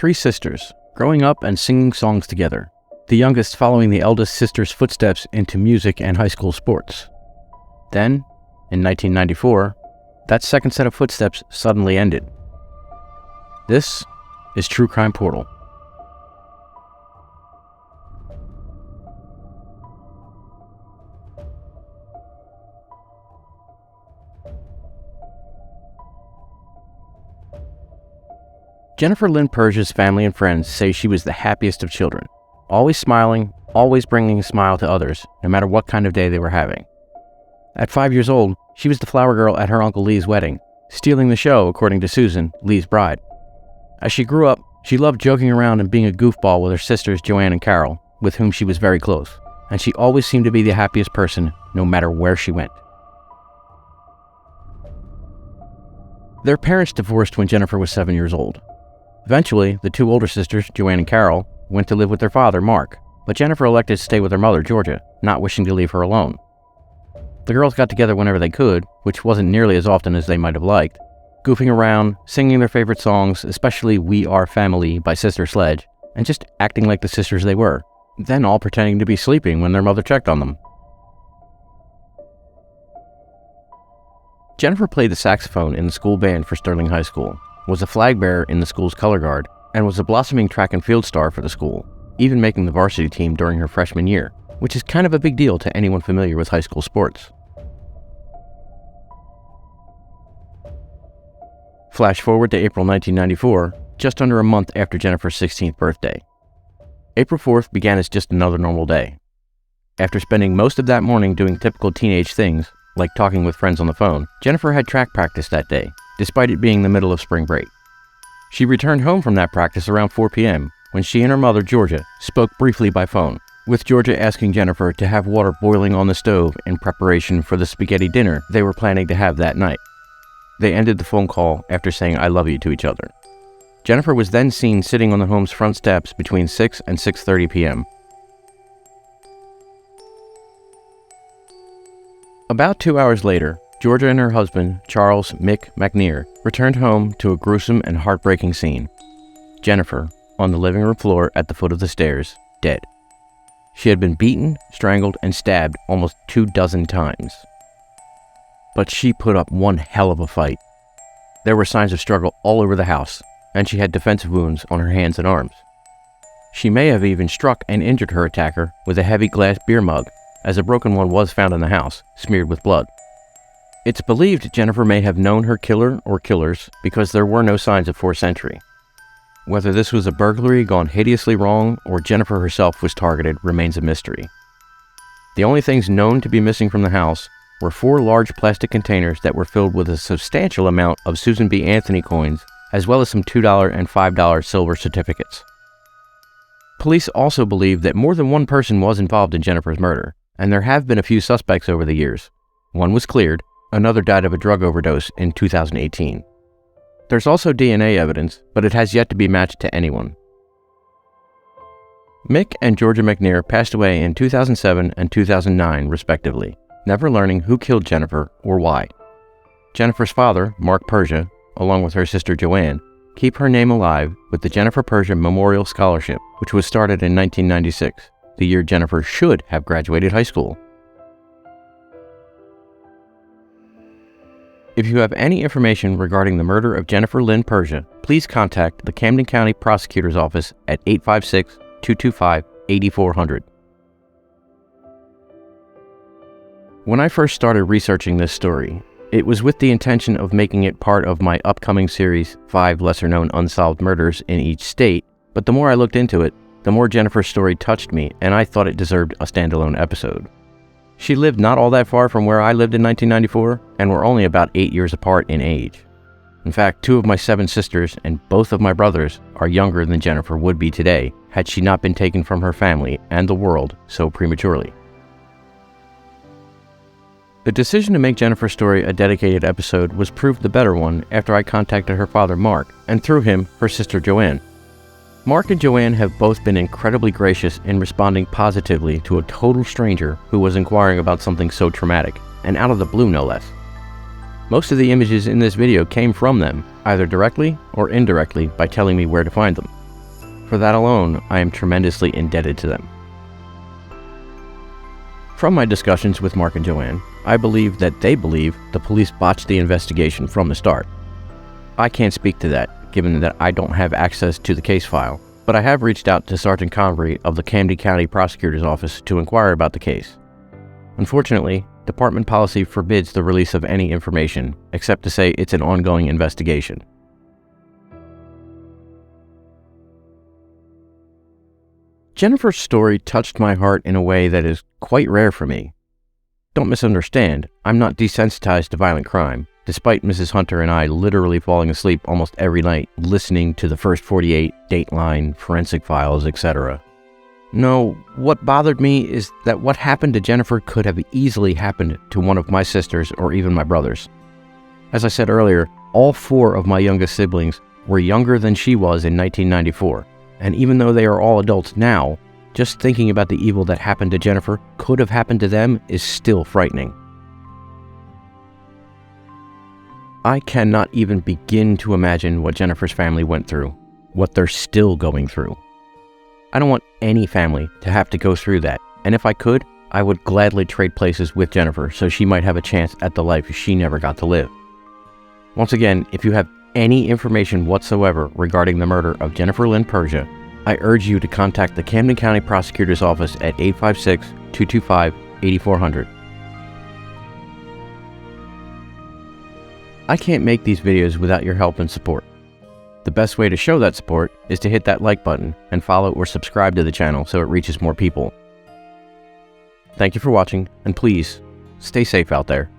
three sisters, growing up and singing songs together, the youngest following the eldest sister's footsteps into music and high school sports. Then, in 1994, that second set of footsteps suddenly ended. This is True Crime Portal. Jennifer Lynne Persia's family and friends say she was the happiest of children, always smiling, always bringing a smile to others, no matter what kind of day they were having. At 5 years old, she was the flower girl at her Uncle Lee's wedding, stealing the show according to Susan, Lee's bride. As she grew up, she loved joking around and being a goofball with her sisters Joanne and Carol, with whom she was very close, and she always seemed to be the happiest person no matter where she went. Their parents divorced when Jennifer was 7 years old. Eventually, the two older sisters, Joanne and Carol, went to live with their father, Mark, but Jennifer elected to stay with her mother, Georgia, not wishing to leave her alone. The girls got together whenever they could, which wasn't nearly as often as they might have liked, goofing around, singing their favorite songs, especially We Are Family by Sister Sledge, and just acting like the sisters they were, then all pretending to be sleeping when their mother checked on them. Jennifer played the saxophone in the school band for Sterling High School, was a flag bearer in the school's color guard, and was a blossoming track and field star for the school, even making the varsity team during her freshman year, which is kind of a big deal to anyone familiar with high school sports. Flash forward to April 1994, just under a month after Jennifer's 16th birthday. April 4th began as just another normal day. After spending most of that morning doing typical teenage things, like talking with friends on the phone, Jennifer had track practice that day, despite it being the middle of spring break. She returned home from that practice around 4 p.m. when she and her mother, Georgia, spoke briefly by phone, with Georgia asking Jennifer to have water boiling on the stove in preparation for the spaghetti dinner they were planning to have that night. They ended the phone call after saying "I love you" to each other. Jennifer was then seen sitting on the home's front steps between 6 and 6:30 p.m. About 2 hours later, Georgia and her husband, Charles Mick McNear, returned home to a gruesome and heartbreaking scene. Jennifer, on the living room floor at the foot of the stairs, dead. She had been beaten, strangled, and stabbed almost 24 times. But she put up one hell of a fight. There were signs of struggle all over the house, and she had defensive wounds on her hands and arms. She may have even struck and injured her attacker with a heavy glass beer mug, as a broken one was found in the house, smeared with blood. It's believed Jennifer may have known her killer or killers because there were no signs of forced entry. Whether this was a burglary gone hideously wrong or Jennifer herself was targeted remains a mystery. The only things known to be missing from the house were 4 large plastic containers that were filled with a substantial amount of Susan B. Anthony coins, as well as some $2 and $5 silver certificates. Police also believe that more than one person was involved in Jennifer's murder, and there have been a few suspects over the years. One was cleared. Another died of a drug overdose in 2018. There's also DNA evidence, but it has yet to be matched to anyone. Mick and Georgia McNear passed away in 2007 and 2009, respectively, never learning who killed Jennifer or why. Jennifer's father, Mark Persia, along with her sister Joanne, keep her name alive with the Jennifer Persia Memorial Scholarship, which was started in 1996, the year Jennifer should have graduated high school. If you have any information regarding the murder of Jennifer Lynne Persia, please contact the Camden County Prosecutor's Office at 856-225-8400. When I first started researching this story, it was with the intention of making it part of my upcoming series, 5 lesser-known unsolved murders in each state, but the more I looked into it, the more Jennifer's story touched me, and I thought it deserved a standalone episode. She lived not all that far from where I lived in 1994, and we're only about 8 years apart in age. In fact, 2 of my 7 sisters and both of my brothers are younger than Jennifer would be today had she not been taken from her family and the world so prematurely. The decision to make Jennifer's story a dedicated episode was proved the better one after I contacted her father Mark, and through him, her sister Joanne. Mark and Joanne have both been incredibly gracious in responding positively to a total stranger who was inquiring about something so traumatic, and out of the blue no less. Most of the images in this video came from them, either directly or indirectly by telling me where to find them. For that alone, I am tremendously indebted to them. From my discussions with Mark and Joanne, I believe that they believe the police botched the investigation from the start. I can't speak to that, given that I don't have access to the case file, but I have reached out to Sergeant Convery of the Camden County Prosecutor's Office to inquire about the case. Unfortunately, department policy forbids the release of any information, except to say it's an ongoing investigation. Jennifer's story touched my heart in a way that is quite rare for me. Don't misunderstand, I'm not desensitized to violent crime, despite Mrs. Hunter and I literally falling asleep almost every night listening to the First 48, Dateline, Forensic Files, etc. No, what bothered me is that what happened to Jennifer could have easily happened to one of my sisters or even my brothers. As I said earlier, all 4 of my youngest siblings were younger than she was in 1994. And even though they are all adults now, just thinking about the evil that happened to Jennifer could have happened to them is still frightening. I cannot even begin to imagine what Jennifer's family went through, what they're still going through. I don't want any family to have to go through that, and if I could, I would gladly trade places with Jennifer so she might have a chance at the life she never got to live. Once again, if you have any information whatsoever regarding the murder of Jennifer Lynne Persia, I urge you to contact the Camden County Prosecutor's Office at 856-225-8400. I can't make these videos without your help and support. The best way to show that support is to hit that like button and follow or subscribe to the channel so it reaches more people. Thank you for watching, and please, stay safe out there.